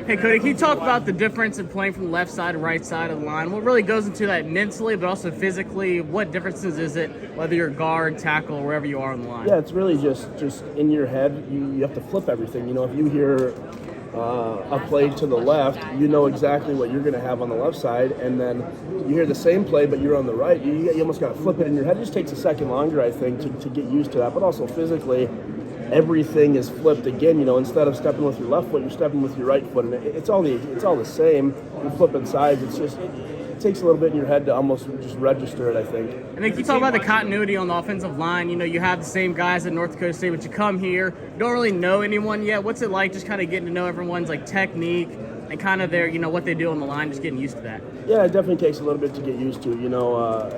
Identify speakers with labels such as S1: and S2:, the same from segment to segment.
S1: Hey, Cody, can you talk about the difference in playing from the left side to right side of the line? What really goes into that mentally, but also physically? What differences is it, whether you're guard, tackle, or wherever you are on the line?
S2: Yeah, it's really just in your head. You have to flip everything. You know, if you hear a play to the left, you know exactly what you're going to have on the left side, and then you hear the same play, but you're on the right. You almost got to flip it in your head. It just takes a second longer, I think, to get used to that. But also physically, everything is flipped again. You know, instead of stepping with your left foot, you're stepping with your right foot, and it's all the same. You're flipping sides. It's just it takes a little bit in your head to almost just register it, I think.
S1: And then you talk about the continuity on the offensive line. You know, you have the same guys at North Dakota State, but you come here, you don't really know anyone yet. What's it like just kind of getting to know everyone's like technique and kind of their, you know, what they do on the line, just getting used to that?
S2: Yeah, it definitely takes a little bit to get used to. You know,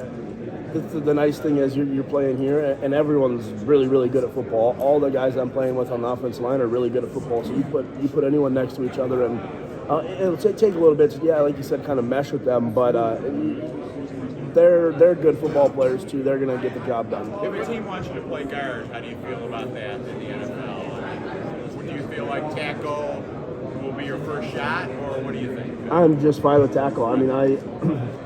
S2: the nice thing is you're playing here, and everyone's really, really good at football. All the guys I'm playing with on the offensive line are really good at football. So you put anyone next to each other, and it'll take a little bit to, yeah, like you said, kind of mesh with them. But they're good football players too. They're going to get the job done.
S3: If a team wants you to play guard, how do you feel about that in the NFL? I mean, do you feel like tackle will be your first shot, or what do you think?
S2: I'm just fine with tackle. I mean,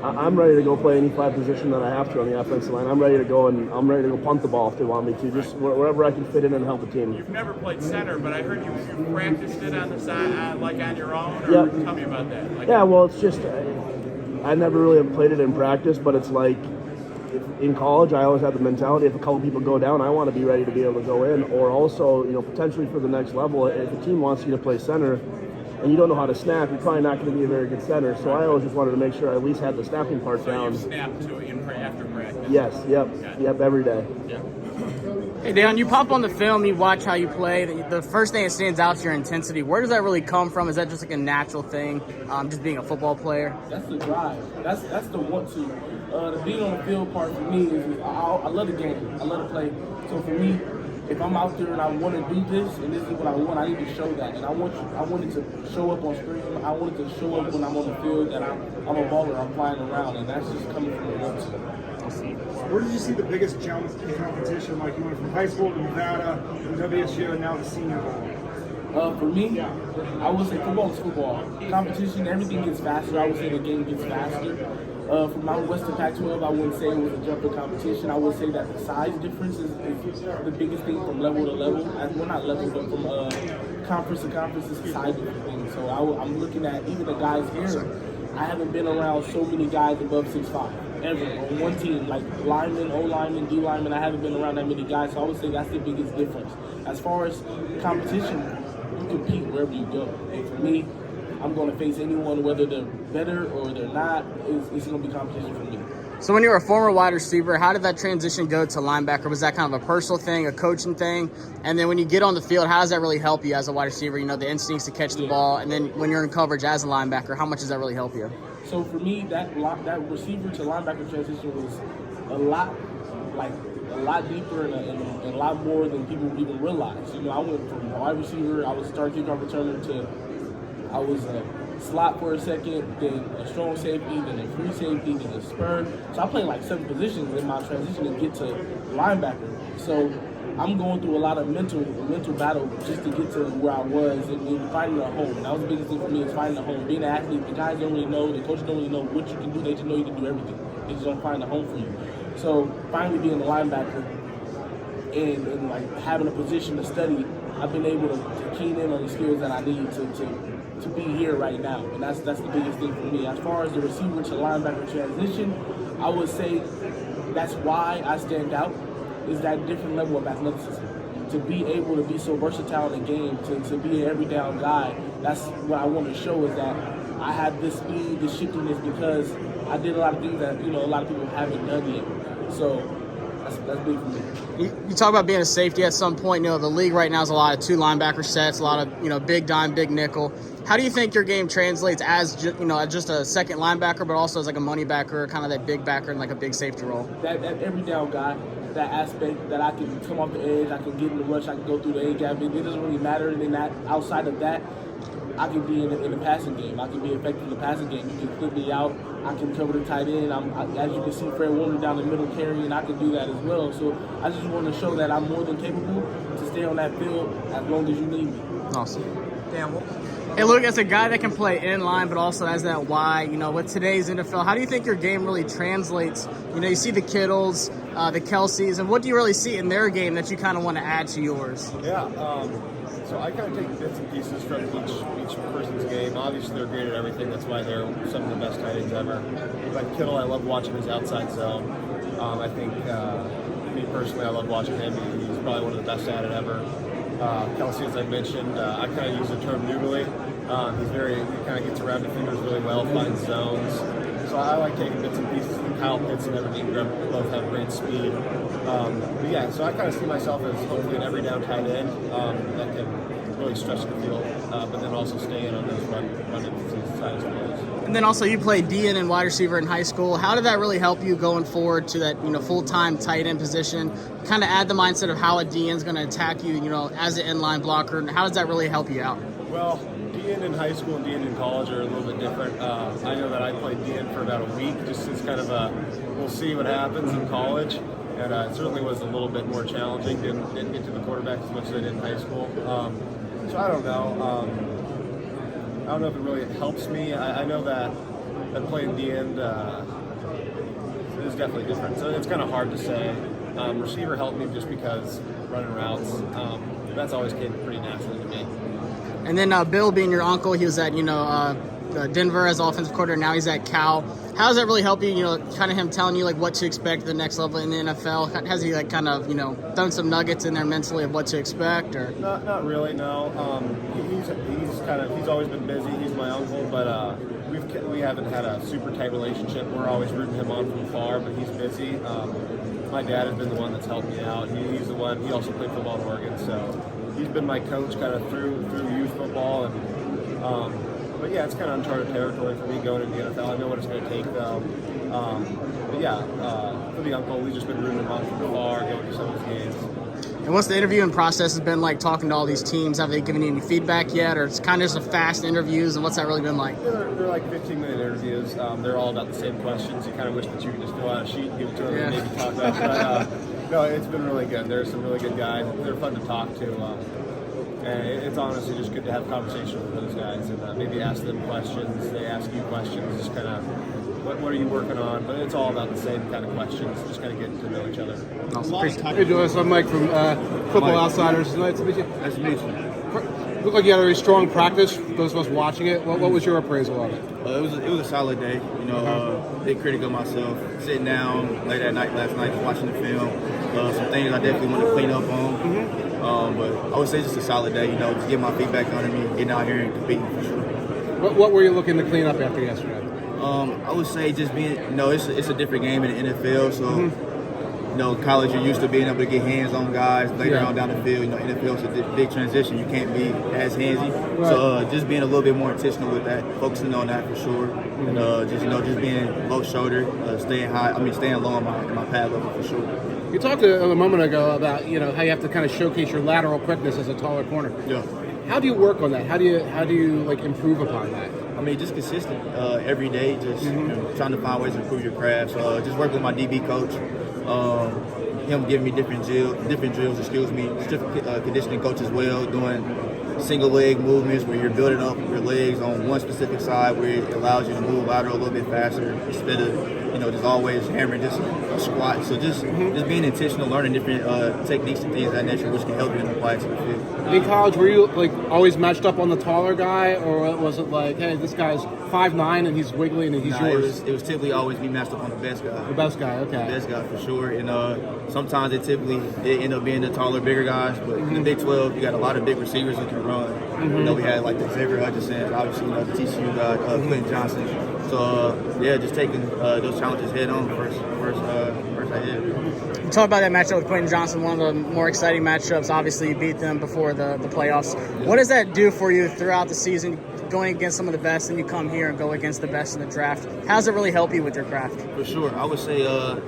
S2: I'm ready to go play any five position that I have to on the offensive line. I'm ready to go, and I'm ready to go punt the ball if they want me to, just wherever I can fit in and help the team.
S3: You've never played center, but I heard you practiced it on the side, like on your own, or
S2: yeah.
S3: Tell me about that. Like,
S2: yeah, well, it's just I never really have played it in practice, but it's like in college, I always had the mentality if a couple people go down, I want to be ready to be able to go in, or also, you know, potentially for the next level, if a team wants you to play center and you don't know how to snap, you're probably not going to be a very good center. So I always just wanted to make sure I at least had the snapping part down.
S3: You snap to it after practice?
S2: Yes, yep, every day.
S3: Yeah.
S1: Hey, Dan, you pop on the film, you watch how you play. The first thing that stands out is your intensity. Where does that really come from? Is that just like a natural thing, just being a football player?
S4: That's the drive. That's the want to. The being on the field part for me is I love the game. I love to play. So for me, if I'm out there and I want to do this and this is what I want, I need to show that. And I want it to show up on screen. I want it to show up when I'm on the field that I'm a baller. I'm flying around, and that's just coming from the want to.
S5: Where did you see the biggest challenge in competition? Like you went from high school to Nevada, to WSU, and now the Senior Bowl.
S4: For me, I would say football is football. Competition, everything gets faster. I would say the game gets faster. From Mountain West to Pac-12, I wouldn't say it was a jump in competition. I would say that the size difference is the biggest thing from level to level. Well, not level, but from conference to conference is a size difference thing. So I'm looking at even the guys here. I haven't been around so many guys above 6'5". Ever on one team, like linemen, O-linemen, D-linemen. I haven't been around that many guys, so I would say that's the biggest difference. As far as competition, you compete wherever you go. And for me, I'm going to face anyone, whether they're better or they're not. It's going to be competition for me.
S1: So when you were a former wide receiver, how did that transition go to linebacker? Was that kind of a personal thing, a coaching thing? And then when you get on the field, how does that really help you as a wide receiver? You know, the instincts to catch the ball. And then when you're in coverage as a linebacker, how much does that really help you?
S4: So for me, that receiver to linebacker transition was a lot deeper and a lot more than people even realize. You know, I went from wide receiver, I was starting kickoff returner, to I was a slot for a second, then a strong safety, then a free safety, then a spur. So I played like 7 positions in my transition to get to linebacker. So I'm going through a lot of mental battle just to get to where I was and finding a home. And that was the biggest thing for me, is finding a home. Being an athlete, the guys don't really know, the coaches don't really know what you can do. They just know you can do everything. They just don't find a home for you. So finally being a linebacker and like having a position to study, I've been able to keen in on the skills that I need to be here right now. And that's the biggest thing for me. As far as the receiver to linebacker transition, I would say that's why I stand out, is that different level of athleticism. To be able to be so versatile in the game, to be an every down guy, that's what I want to show, is that I have this speed, this shiftiness, because I did a lot of things that, you know, a lot of people haven't done yet. So that's big for me.
S1: You talk about being a safety at some point. You know, the league right now is a lot of 2 linebacker sets, a lot of, you know, big dime, big nickel. How do you think your game translates as just a second linebacker, but also as like a money backer, kind of that big backer and like a big safety role?
S4: That every down guy, that aspect that I can come off the edge, I can get in the rush, I can go through the A-gap. It doesn't really matter. And then that, outside of that, I can be in the passing game. I can be effective in the passing game. You can flip me out. I can cover the tight end. As you can see, Fred Warner down the middle carrying, I can do that as well. So I just want to show that I'm more than capable to stay on that field as long as you need me.
S1: Awesome.
S6: Dan,
S1: Hey, Luke, as a guy that can play in line, but also as that Y, with today's NFL, how do you think your game really translates? You see the Kittles, the Kelseys, and what do you really see in their game that you kind of want to add to yours?
S6: Yeah, so I kind of take bits and pieces from each person's game. Obviously, they're great at everything. That's why they're some of the best tight ends ever. Like Kittle, I love watching his outside zone. I think, me personally, I love watching him. He's probably one of the best at it ever. Kelsey, as I mentioned, I kind of use the term noodly. He kind of gets around the fingers really well, finds zones. So I like taking bits and pieces. Kyle Pitts and Evan Ingram both have great speed. But yeah, so I kind of see myself as hopefully an every down tight end that can really stretch the field, but then also stay in on those run size plays.
S1: And then also you played DN and wide receiver in high school. How did that really help you going forward to that full-time tight end position? Kind of add the mindset of how a DN is going to attack you, as an inline blocker, and how does that really help you out?
S6: Well, DN in high school and DN in college are a little bit different. I know that I played DN for about a week, just as kind of we'll see what happens in college. And it certainly was a little bit more challenging. Didn't get to the quarterback as much as I did in high school. So I don't know. I don't know if it really helps me. I know that playing DN is definitely different. So it's kind of hard to say. Receiver helped me just because running routes, that's always came pretty naturally to me.
S1: And then Bill, being your uncle, he was at Denver as offensive coordinator. Now he's at Cal. How does that really help you? Kind of him telling you what to expect at the next level in the NFL. Has he kind of thrown some nuggets in there mentally of what to expect? Or
S6: not really. No. He's always been busy. He's my uncle, but we haven't had a super tight relationship. We're always rooting him on from afar, but he's busy. My dad has been the one that's helped me out. He's the one. He also played football in Oregon, so he's been my coach kind of through youth football. And but yeah, it's kind of uncharted territory for me going into the NFL. I know what it's going to take though. But yeah, for the uncle, we've just been rooting him on from afar, going to some of his games.
S1: And what's the interviewing process has been like, talking to all these teams? Have they given you any feedback yet, or it's kind of just a fast interviews? And what's that really been like?
S6: They're like 15-minute interviews. They're all about the same questions. You kind of wish that you could just fill out a sheet and give it to them and maybe talk about it. But no, it's been really good. There's some really good guys. They're fun to talk to. And it's honestly just good to have conversation with those guys and maybe ask them questions. They ask you questions, just kind of, what are you working on? But it's all about the same kind of questions, just kind of getting to know each other.
S1: Awesome.
S7: Hey, Julius, I'm Mike from Football Outsiders. Nice to meet you.
S2: Nice to meet you.
S7: Looked like you had a very strong practice. Those of us watching it, what was your appraisal of it?
S8: It was a solid day. Big critic of myself. Sitting down late at night last night, watching the film. Some things I definitely want to clean up on. But I would say just a solid day. Just get my feedback under me, getting out here and competing for sure.
S7: What were you looking to clean up after yesterday?
S8: I would say just being, it's a different game in the NFL. So, college, you're used to being able to get hands on guys later on down the field. NFL is a big transition. You can't be as handsy. Right. So just being a little bit more intentional with that, focusing on that for sure. And just being low shoulder, staying low on my pad level for sure.
S7: You talked a moment ago about how you have to kind of showcase your lateral quickness as a taller corner.
S8: Yeah.
S7: How do you work on that? How do you improve upon that?
S8: Just consistent every day. Just trying to find ways to improve your craft. So just working with my DB coach. Him giving me different drills, conditioning coach as well, doing single leg movements where you're building up your legs on one specific side where it allows you to move lateral a little bit faster instead of just always hammering just a squat. So just being intentional, learning different techniques and things of that nature, which can help you apply it to the field.
S7: In college, were you always matched up on the taller guy, or was it like, hey, this guy's 5'9" and he's wiggly and he's yours?
S8: It was typically always be matched up on the best guy.
S7: The best guy, okay.
S8: The best guy for sure. And sometimes it end up being the taller, bigger guys. But in the Big 12, you got a lot of big receivers that can run. We had like the Xavier Hutchinson, obviously the TCU guy, Quentin Johnson. So just taking those challenges head on first I hit.
S1: You talk about that matchup with Quentin Johnson, one of the more exciting matchups. Obviously, you beat them before the playoffs. Yeah. What does that do for you throughout the season, going against some of the best, and you come here and go against the best in the draft? How does it really help you with your craft?
S8: For sure. I would say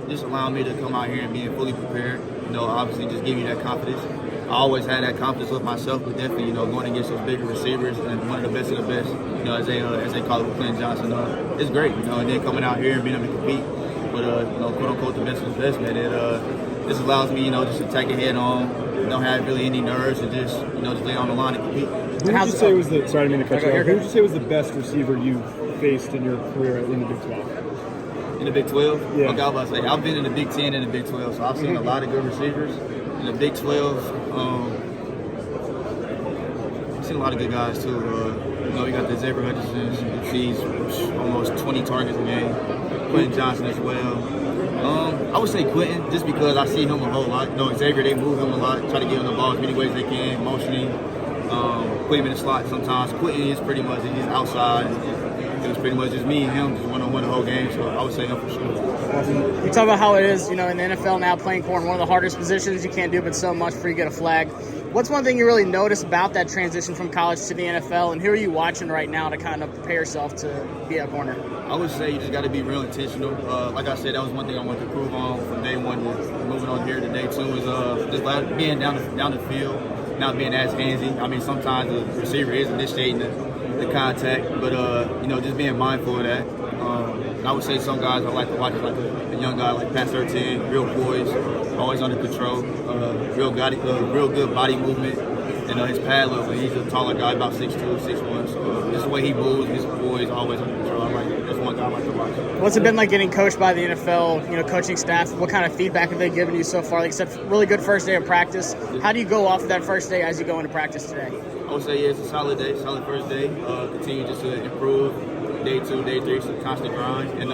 S8: just allowing me to come out here and being fully prepared, obviously just give you that confidence. I always had that confidence with myself, but definitely, going against those bigger receivers and one of the best of the best, as they call it with Quentin Johnson, it's great, and then coming out here and being able to compete with, quote unquote, the best of the best, man. This allows me, just to take it head on, don't have really any nerves, and just lay on the line and compete.
S5: Who would you say was the? Sorry, I didn't mean to cut you off. Who would you say was the best receiver you faced in your career in the Big 12?
S8: In the Big 12?
S5: Yeah.
S8: Okay, I was about to say, I've been in the Big 10 and the Big 12, so I've seen a lot of good receivers. In the Big 12, I've seen a lot of good guys too. You know, you got the Xavier Hutchinson, who sees almost 20 targets a game. Quentin Johnson as well. I would say Quentin, just because I see him a whole lot. You know, Xavier, they move him a lot, try to get him the ball as many ways as they can, motioning, put him in the slot sometimes. Quentin is pretty much, he's outside. It was pretty much just me and him, just one-on-one the whole game, so I would say him for sure.
S1: You talk about how it is, you know, in the NFL now, playing corner, one of the hardest positions. You can't do but so much before you get a flag. What's one thing you really notice about that transition from college to the NFL, and who are you watching right now to kind of prepare yourself to be a corner?
S8: I would say you just got to be real intentional. Like I said, that was one thing I wanted to prove on from day one to moving on here to day two is just being down the field, not being as handsy. I mean, sometimes the receiver is initiating the contact, but you know, just being mindful of that. I would say some guys I like to watch is like a young guy like Pat Surtain, real poised, always under control, real good body movement, and his pad level. He's a taller guy, about 6'2", 6'1". So just the way he moves, his poise, always under control. That's one guy I like to watch.
S1: What's it been like getting coached by the NFL, you know, coaching staff? What kind of feedback have they given you so far? Like you said, really good first day of practice. How do you go off of that first day as you go into practice today?
S8: I would say, yeah, it's a solid day, solid first day. Continue just to improve. Day 2, day 3, it's a constant grind, and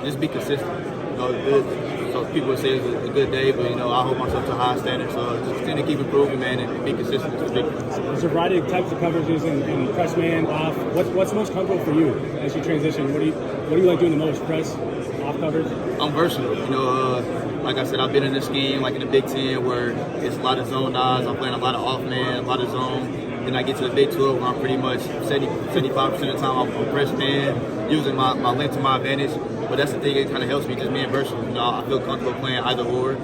S8: just be consistent. You know, good. So people say it's a good day, but you know, I hold myself to high standards. So just continue to keep improving, man, and be consistent. It's the big thing.
S5: There's a variety of types of coverages and press man, off. What's most comfortable for you as you transition? What do you like doing the most? Press, off coverage?
S8: I'm versatile. You know, like I said, I've been in this scheme like in the Big 10 where it's a lot of zone eyes. I'm playing a lot of off man, a lot of zone. Then I get to the Big 12 where I'm pretty much 75% of the time I'm press man, using my length to my advantage. But that's the thing that kind of helps me, just being versatile. You know, I feel comfortable playing either or,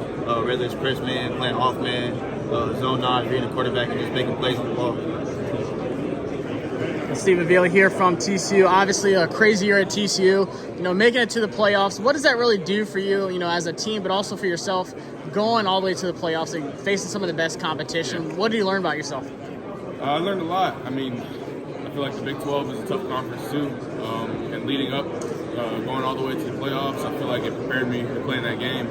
S8: whether it's press man, playing off man, zone nine, being a quarterback, and just making plays on the ball.
S1: Steve Avila here from TCU. Obviously a crazy year at TCU, you know, making it to the playoffs. What does that really do for you, you know, as a team, but also for yourself, going all the way to the playoffs and facing some of the best competition?
S9: Yeah.
S1: What did you learn about yourself?
S9: I learned a lot. I mean, I feel like the Big 12 is a tough conference too, and leading up, going all the way to the playoffs, I feel like it prepared me to play in that game.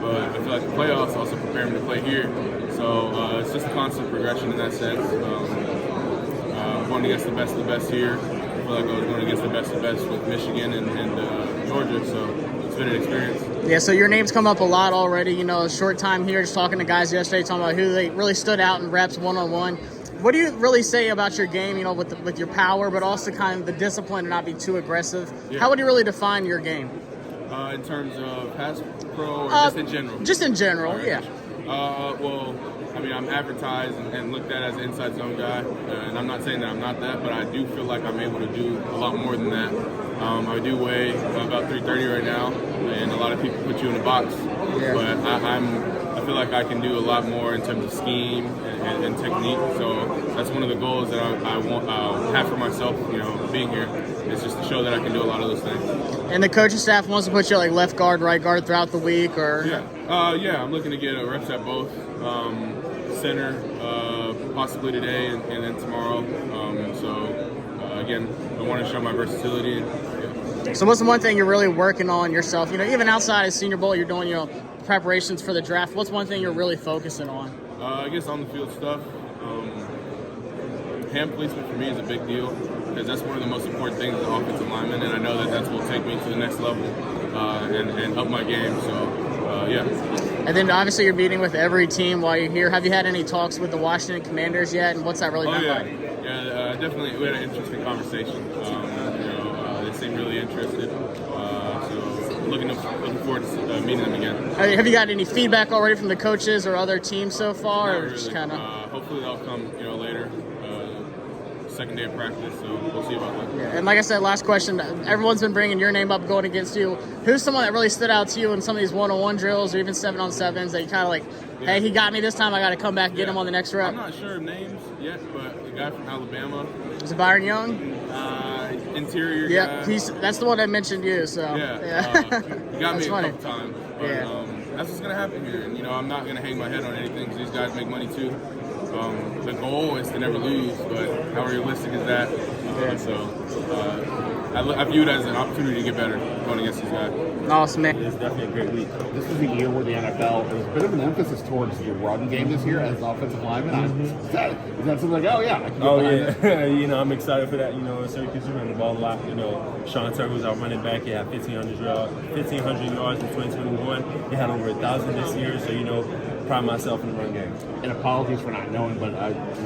S9: But I feel like the playoffs also prepared me to play here. So it's just a constant progression in that sense. Going against the best of the best here. I feel like I was going against the best of the best with Michigan and Georgia. So it's been an experience.
S1: Yeah, so your name's come up a lot already. You know, a short time here, just talking to guys yesterday, talking about who they really stood out in reps one-on-one. What do you really say about your game, you know, with your power, but also kind of the discipline to not be too aggressive? Yeah. How would you really define your game?
S9: In terms of pass pro or just in general?
S1: Just in general,
S9: right.
S1: Yeah.
S9: Well, I mean, I'm advertised and looked at as an inside zone guy, and I'm not saying that I'm not that, but I do feel like I'm able to do a lot more than that. I do weigh about 330 right now, and a lot of people put you in a box, but I feel like I can do a lot more in terms of scheme and technique. So that's one of the goals that I want have for myself. You know, being here is just to show that I can do a lot of those things. And the coaching staff wants to put you like left guard, right guard throughout the week, or yeah, I'm looking to get reps at both. Center, possibly today and then tomorrow. Again, I want to show my versatility. So what's the one thing you're really working on yourself? You know, even outside of Senior Bowl, you're doing, you know, preparations for the draft. What's one thing you're really focusing on? I guess on the field stuff. Hand placement for me is a big deal because that's one of the most important things as an offensive lineman, and I know that that's what will take me to the next level and up my game. So, yeah. And then obviously you're meeting with every team while you're here. Have you had any talks with the Washington Commanders yet, and what's that really been like? Yeah, definitely. We had an interesting conversation. They seem really interested. So looking forward to meeting them again. Have you got any feedback already from the coaches or other teams so far? Not really. Just kind of. Hopefully they'll come, later. Second day of practice, so we'll see about that. Yeah, and like I said, last question, everyone's been bringing your name up going against you. Who's someone that really stood out to you in some of these one-on-one drills or even 7-on-7s that you kind of like, hey, he got me this time, I got to come back and get him on the next rep? I'm not sure of names yet, but the guy from Alabama. Is it Byron Young? Interior guy. That's the one that mentioned you, so. He got me a couple times. But, that's what's going to happen here. And, I'm not going to hang my head on anything because these guys make money too. the goal is to never lose, but how realistic is that? I view it as an opportunity to get better going against these guys.
S1: Awesome, man.
S7: It's definitely a great week. This is a year where the NFL, there's a bit of an emphasis towards the run game this year as an offensive lineman. Is that something like, oh yeah, I can go
S10: you know, I'm excited for that. You know, Syracuse is running the ball a lot. You know, Sean Turner was our running back. He had 1,500 yards in 2021. He had over 1,000 this year. So, you know, pride myself in the run game.
S7: And apologies for not knowing, but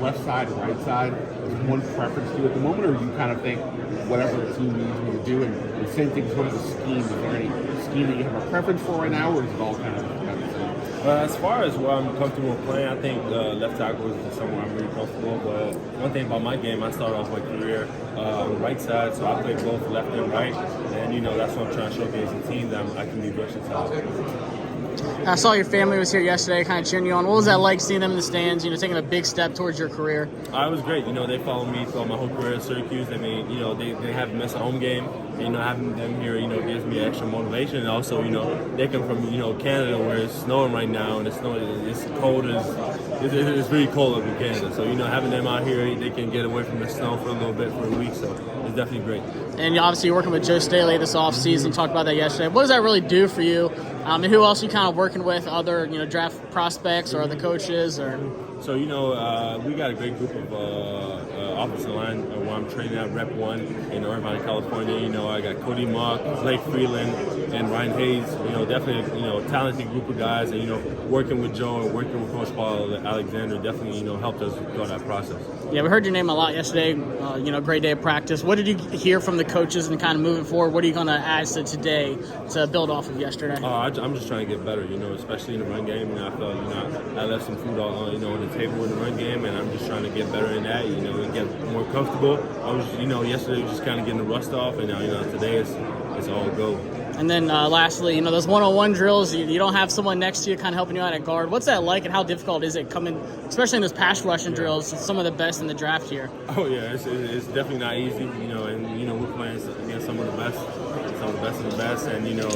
S7: left side, right side, is one preference to you at the moment, or you kind of think whatever the team needs me to do, and the same thing sort of the scheme. Is there any scheme that you have a preference for right now, or is it all kind of the same?
S10: As far as where I'm comfortable playing, I think left tackle is somewhere I'm really comfortable. But one thing about my game, I started off my career on the right side, so I play both left and right. And, you know, that's what I'm trying to showcase the team, that I can be versatile.
S1: I saw your family was here yesterday, kind of cheering you on. What was that like, seeing them in the stands, you know, taking a big step towards your career?
S10: It was great. You know, they followed me throughout my whole career at Syracuse. I mean, you know, they haven't missed a home game. And, you know, having them here, you know, gives me extra motivation. And also, you know, they come from, you know, Canada where it's snowing right now, and it's cold. It's really cold up in Canada. So, you know, having them out here, they can get away from the snow for a little bit for a week. So it's definitely great.
S1: And obviously you're working with Joe Staley this offseason. Talked about that yesterday. What does that really do for you? And who else are you kind of working with? Other, you know, draft prospects or other coaches? Or
S10: So, you know, we got a great group of offensive line where I'm training at Rep 1 in Irvine, California. You know, I got CODY, Blake Freeland, and Ryan Hayes. You know, definitely, you know, a talented group of guys. And, you know, working with Joe and working with Coach Paul Alexander definitely, you know, helped us through that process.
S1: Yeah, we heard your name a lot yesterday. You know, great day of practice. What did you hear from the coaches and kind of moving forward? What are you going to add to today to build off of yesterday?
S10: I'm just trying to get better, you know, especially in the run game. You know, I felt, you know, I left some food on, you know, on the table in the run game, and I'm just trying to get better in that, you know, and get more comfortable. I was, you know, yesterday was just kind of getting the rust off, and now, you know, today it's all go.
S1: And then lastly, you know, those one-on-one drills, you don't have someone next to you kind of helping you out at guard. What's that like, and how difficult is it coming, especially in those pass rushing drills, some of the best in the draft here?
S10: Oh, yeah, it's definitely not easy, you know, and, you know, we're playing against some of the best of the best, and, you know,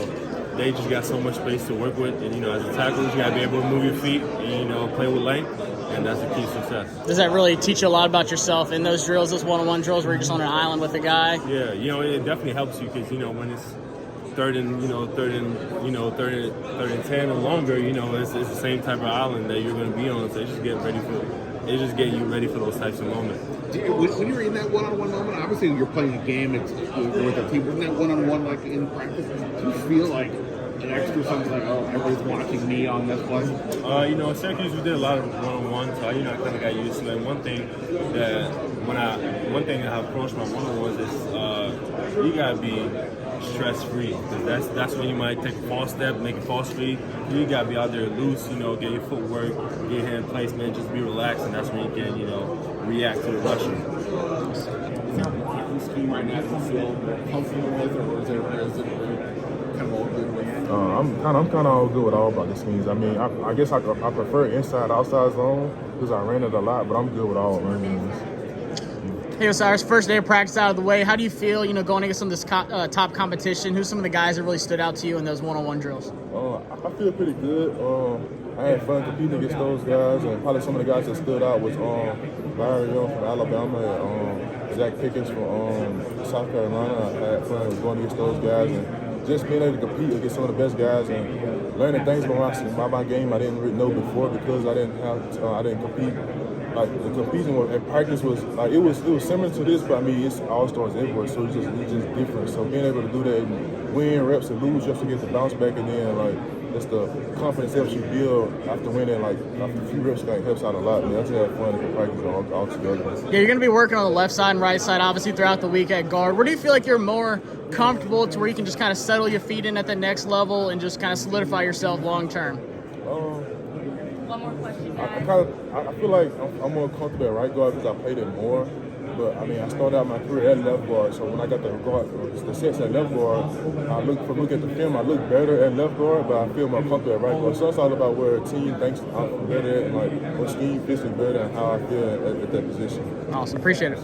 S10: they just got so much space to work with, and, you know, as a tackle, you got to be able to move your feet and, you know, play with length, and that's the key to success.
S1: Does that really teach you a lot about yourself in those drills, those one-on-one drills where you're just on an island with a guy?
S10: Yeah, you know, it definitely helps you because, you know, when it's third and 10 or longer, you know, it's the same type of island that you're going to be on, so it just get you ready for those types of moments.
S7: When you're in that one-on-one moment, obviously you're playing a game, it's with a team. Wasn't that one-on-one like in practice? Do you feel like an extra something like, oh, everybody's watching me on this play?
S10: You know, at Syracuse we did a lot of one-on-one, so you know I kind of got used to it. One thing that I approached my one-on-ones is you gotta be stress-free, because that's when you might take a false step, make a false read. You gotta be out there loose, you know, get your footwork, get your hand placement, just be relaxed, and that's when you can, you know, react to the rusher.
S7: Is there a blocking scheme right now that you feel comfortable with, or is it kind of all good with?
S11: I'm kind of all good with all blocking schemes. I mean, I guess I prefer inside-outside zone because I ran it a lot, but I'm good with all run games.
S1: Hey, Osiris, first day of practice out of the way. How do you feel, you know, going against some of this top competition? Who's some of the guys that really stood out to you in those one-on-one drills?
S11: I feel pretty good. I had fun competing against those guys, and probably some of the guys that stood out was Bergeron from Alabama and Zach Pickens from South Carolina. I had fun going against those guys and just being able to compete against some of the best guys and learning things about my game I didn't really know before because I didn't compete. Like the competing at practice was like it was similar to this, but I mean it's all stars everywhere, so it's just different. So being able to do that and win reps and lose just to get the bounce back, and then like that's the confidence helps you build after winning. Like after a few reps, like helps out a lot. Man, I just had fun at the practice all together.
S1: Yeah, you're gonna be working on the left side and right side, obviously throughout the week at guard. Where do you feel like you're more comfortable to where you can just kind of settle your feet in at the next level and just kind of solidify yourself long term?
S12: One more question,
S11: I feel like I'm more comfortable at right guard because I played it more. But I mean, I started out my career at left guard, so when I got the sets at left guard, look at the film, I look better at left guard, but I feel more comfortable at right guard. So it's all about where a team thinks I'm better at, and like what scheme fits me better, and how I feel at that position.
S1: Awesome, appreciate it.